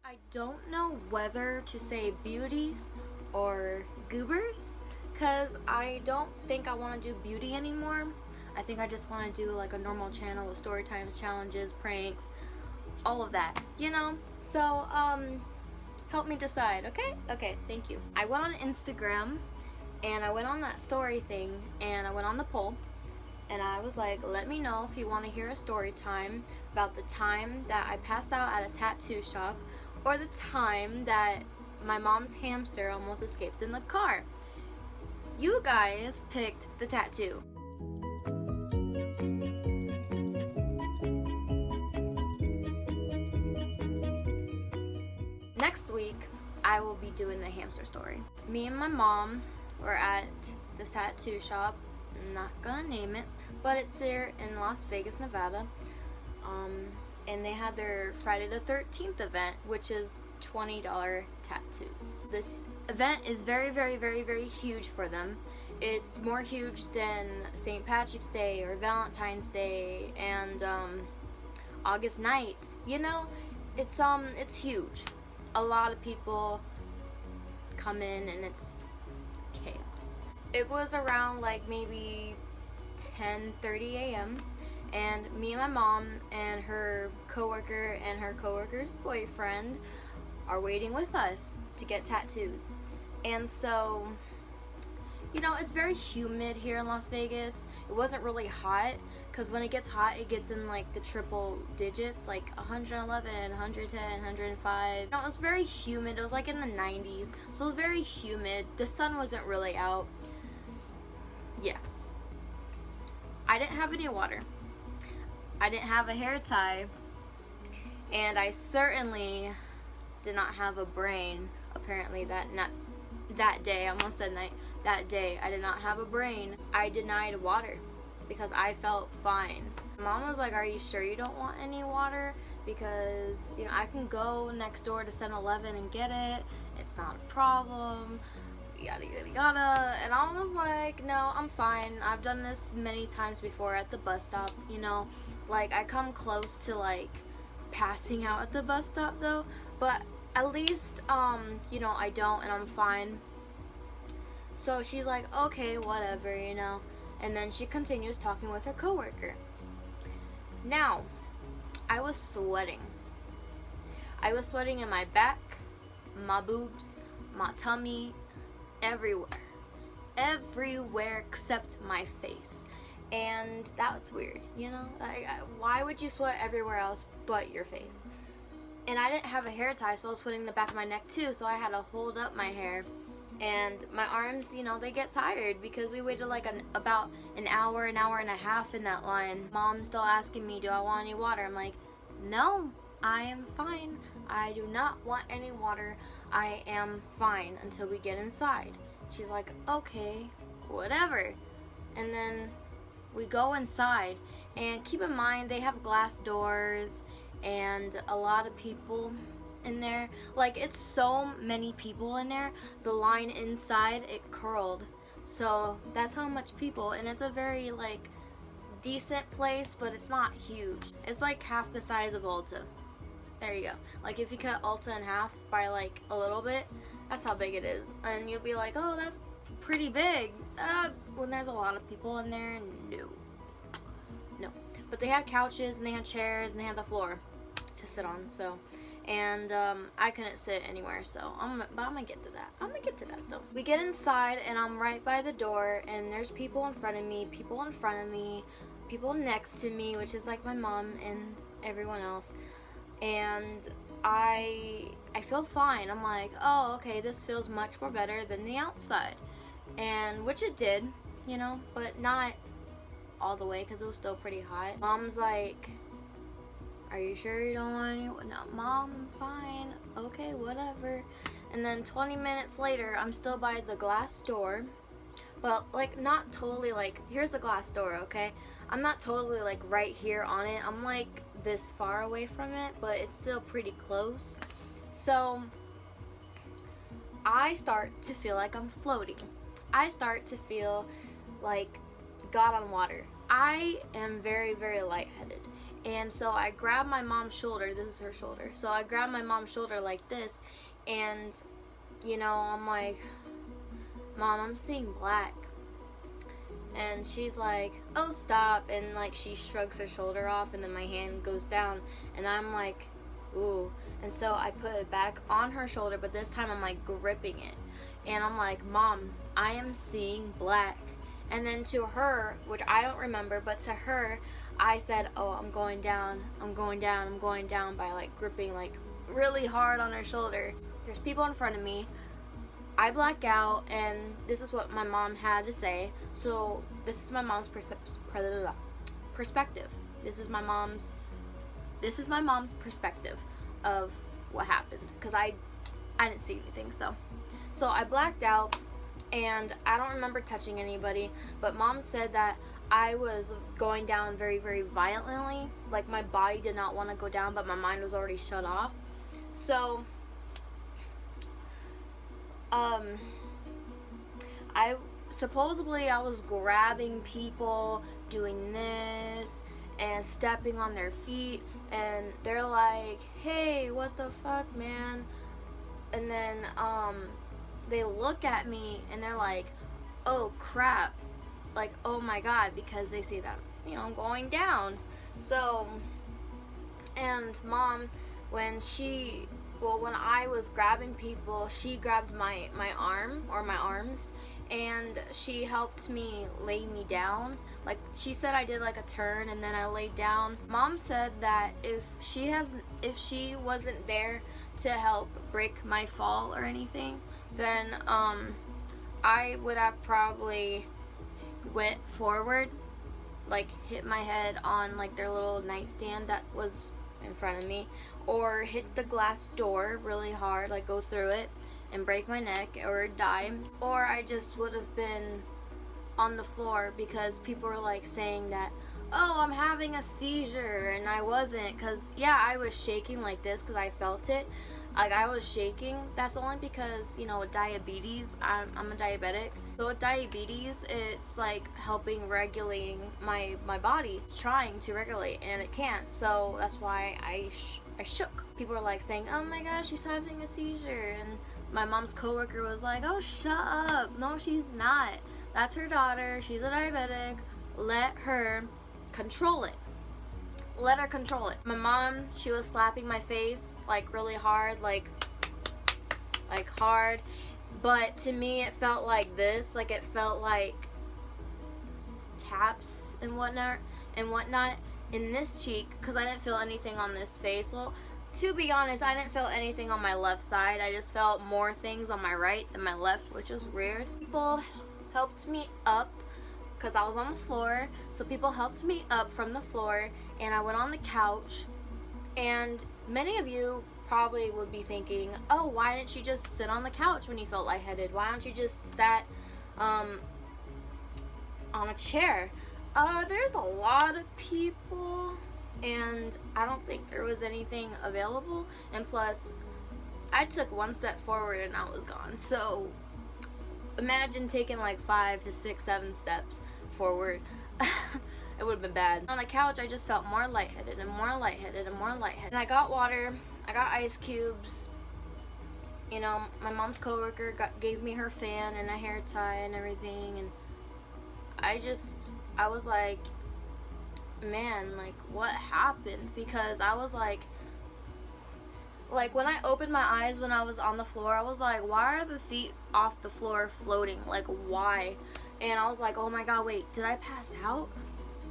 I don't know whether to say Beauties or Goobers, because I don't think I want to do beauty anymore. I think I just want to do like a normal channel with story times, challenges, pranks, all of that, you know? So, help me decide, okay? Okay, thank you. I went on Instagram, and I went on that story thing, and I went on the poll, and I was like, let me know if you want to hear a story time about the time that I passed out at a tattoo shop, or the time that my mom's hamster almost escaped in the car. You guys picked the tattoo. Next week, I will be doing the hamster story. Me and my mom were at this tattoo shop. I'm not gonna name it, but it's here in Las Vegas, Nevada. And they had their Friday the 13th event, which is $20 tattoos. This event is very, very, very, very huge for them. It's more huge than St. Patrick's Day or Valentine's Day and August nights. You know, it's huge. A lot of people come in and it's chaos. It was around like maybe 10:30 a.m. and me and my mom and her coworker and her coworker's boyfriend are waiting with us to get tattoos. And so, you know, it's very humid here in Las Vegas. It wasn't really hot, because when it gets hot, it gets in like the triple digits, like 111, 110, 105. You know, it was very humid. It was like in the 90s, so it was very humid. The sun wasn't really out. Yeah. I didn't have any water. I didn't have a hair tie, and I certainly did not have a brain. Apparently that day, I almost said night, that day I did not have a brain. I denied water because I felt fine. Mom was like, are you sure you don't want any water? Because, you know, I can go next door to 7-Eleven and get it. It's not a problem. Yada yada yada. And I was like, no, I'm fine. I've done this many times before at the bus stop, you know. Like, I come close to like passing out at the bus stop though, but at least you know, I don't, and I'm fine. So she's like, okay, whatever, you know. And then she continues talking with her coworker. Now, I was sweating. I was sweating in my back, my boobs, my tummy, everywhere. Everywhere except my face. And that was weird, you know? Why would you sweat everywhere else but your face? And I didn't have a hair tie, so I was sweating the back of my neck too, so I had to hold up my hair. And my arms, you know, they get tired because we waited like about an hour and a half in that line. Mom's still asking me, do I want any water? I'm like, no, I am fine. I do not want any water. I am fine until we get inside. She's like, okay, whatever. And then we go inside, and keep in mind they have glass doors and a lot of people in there. Like, it's so many people in there. The line inside, it curled. So that's how much people, and it's a very like decent place, but it's not huge. It's like half the size of Ulta. There you go. Like, if you cut Ulta in half by like a little bit, that's how big it is. And you'll be like, oh, that's pretty big. When there's a lot of people in there, no. But they had couches and they had chairs and they had the floor to sit on. So, and I couldn't sit anywhere. So but I'm gonna get to that. I'm gonna get to that though. We get inside and I'm right by the door, and there's people in front of me, people in front of me, people next to me, which is like my mom and everyone else. And I feel fine. I'm like, oh, okay, this feels much more better than the outside. And which it did, you know, but not all the way because it was still pretty hot. Mom's like, are you sure you don't want any? No, Mom, I'm fine. Okay, whatever. And then 20 minutes later, I'm still by the glass door, but like not totally like, here's the glass door, okay? I'm not totally like right here on it. I'm like this far away from it, but it's still pretty close. So I start to feel like I'm floating. I start to feel like God on water. I am very, very lightheaded. And so I grabbed my mom's shoulder. This is her shoulder. So I grabbed my mom's shoulder like this, and you know, I'm like, Mom, I'm seeing black. And she's like, oh, stop. And like she shrugs her shoulder off, and then my hand goes down, and I'm like, ooh. And so I put it back on her shoulder, but this time I'm like gripping it, and I'm like, Mom, I am seeing black. And then to her, which I don't remember, but to her, I said, oh, I'm going down, I'm going down, I'm going down, by like gripping like really hard on her shoulder. There's people in front of me. I black out, and this is what my mom had to say. So this is my mom's perspective. This is my mom's perspective of what happened, because I didn't see anything. So I blacked out, and I don't remember touching anybody, but Mom said that I was going down very, very violently. Like my body did not want to go down, but my mind was already shut off. So I was grabbing people, doing this and stepping on their feet, and they're like, hey, what the fuck, man? And then they look at me and they're like, oh crap, like, oh my god, because they see that, you know, I'm going down. So, and Mom, when I was grabbing people, she grabbed my arm, or my arms, and she helped me lay me down. Like, she said I did like a turn, and then I laid down. Mom said that if she wasn't there to help break my fall or anything, then I would have probably went forward, like hit my head on like their little nightstand that was in front of me, or hit the glass door really hard, like go through it and break my neck or die, or I just would have been on the floor, because people were like saying that, oh, I'm having a seizure, and I wasn't, because yeah, I was shaking like this because I felt it. Like, I was shaking. That's only because, you know, with diabetes, I'm a diabetic. So with diabetes, it's like helping regulating my body. It's trying to regulate, and it can't. So that's why I shook. People were like saying, oh my gosh, she's having a seizure. And my mom's coworker was like, oh, shut up. No, she's not. That's her daughter. She's a diabetic. Let her control it. Let her control it. My mom, she was slapping my face like really hard, like hard, but to me it felt like this, like it felt like taps and whatnot in this cheek, because I didn't feel anything on this face. Well, to be honest, I didn't feel anything on my left side. I just felt more things on my right than my left, which was weird. People helped me up because I was on the floor, so people helped me up from the floor, and I went on the couch. And many of you probably would be thinking, oh, why didn't you just sit on the couch when you felt lightheaded? Why don't you just sat on a chair? There's a lot of people, and I don't think there was anything available, and plus I took one step forward and I was gone. So imagine taking like 5 to 6, 7 steps forward. It would have been bad. On the couch, I just felt more lightheaded and more lightheaded and more lightheaded. And I got water, I got ice cubes. You know, my mom's coworker gave me her fan and a hair tie and everything, and I was like, man, like, what happened? Because I was like when I opened my eyes when I was on the floor, I was like, why are the feet off the floor floating? Like, why? And I was like, oh my god, wait, did I pass out?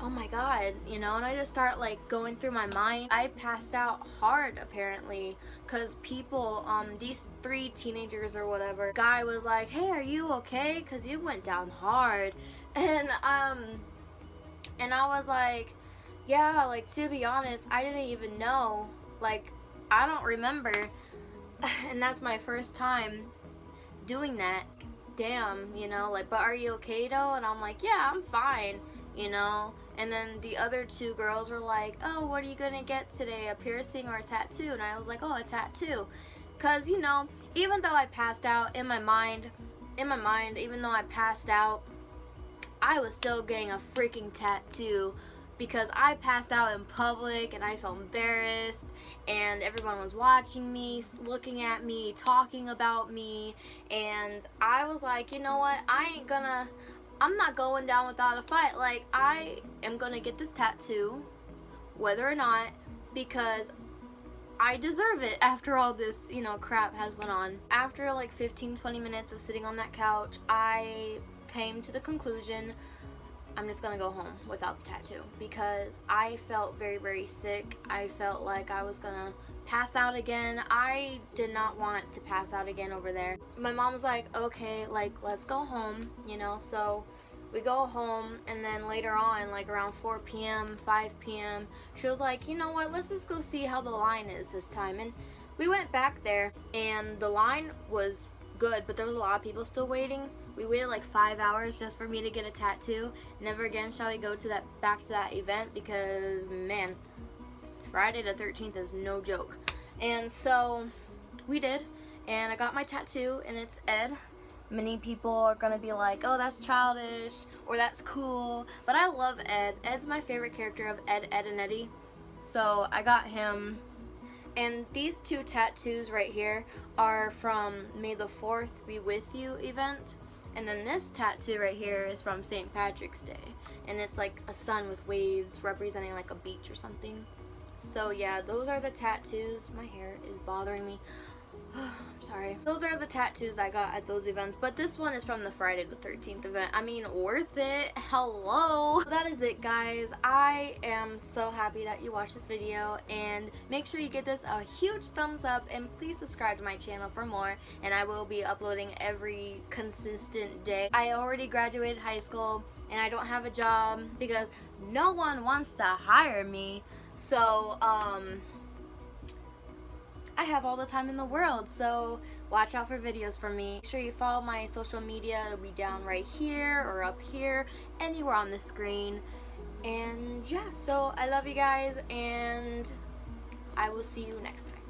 Oh my god, you know, and I just start like going through my mind. I passed out hard apparently, because people, these 3 teenagers or whatever, guy was like, hey, are you okay? Because you went down hard. And I was like, yeah, like, to be honest, I didn't even know, like, I don't remember. And that's my first time doing that. Damn, you know, like, but are you okay though? And I'm like, yeah, I'm fine, you know. And then the other 2 girls were like, oh, what are you gonna get today, a piercing or a tattoo? And I was like, oh, a tattoo. Because, you know, even though I passed out, in my mind, even though I passed out, I was still getting a freaking tattoo because I passed out in public and I felt embarrassed, and everyone was watching me, looking at me, talking about me, and I was like, you know what, I'm not going down without a fight. Like, I am gonna get this tattoo, whether or not, because I deserve it after all this, crap has went on. After like 15-20 minutes of sitting on that couch, I came to the conclusion I'm just gonna go home without the tattoo, because I felt very, very sick. I felt like I was gonna pass out again. I did not want to pass out again over there. My mom was like, okay, like, let's go home, so we go home, and then later on, like around 4 p.m., 5 p.m., she was like, you know what, let's just go see how the line is this time. And we went back there, and the line was good, but there was a lot of people still waiting. We waited like 5 hours just for me to get a tattoo. Never again shall we go back to that event, because, man, Friday the 13th is no joke. And so we did, and I got my tattoo, and it's Ed. Many people are gonna be like, oh, that's childish, or that's cool, but I love Ed. Ed's my favorite character of Ed, Edd n Eddy. So I got him. And these two tattoos right here are from May the 4th Be With You event. And then this tattoo right here is from St. Patrick's Day. And it's like a sun with waves representing like a beach or something. So yeah, those are the tattoos. My hair is bothering me. I'm sorry. Those are the tattoos I got at those events, but this one is from the Friday the 13th event. I mean, worth it. Hello. That is it, guys. I am so happy that you watched this video, and make sure you give this a huge thumbs up, and please subscribe to my channel for more, and I will be uploading every consistent day. I already graduated high school, and I don't have a job because no one wants to hire me. So, I have all the time in the world, so watch out for videos from me. Make sure you follow my social media. It'll be down right here or up here, anywhere on the screen. And yeah, so I love you guys, and I will see you next time.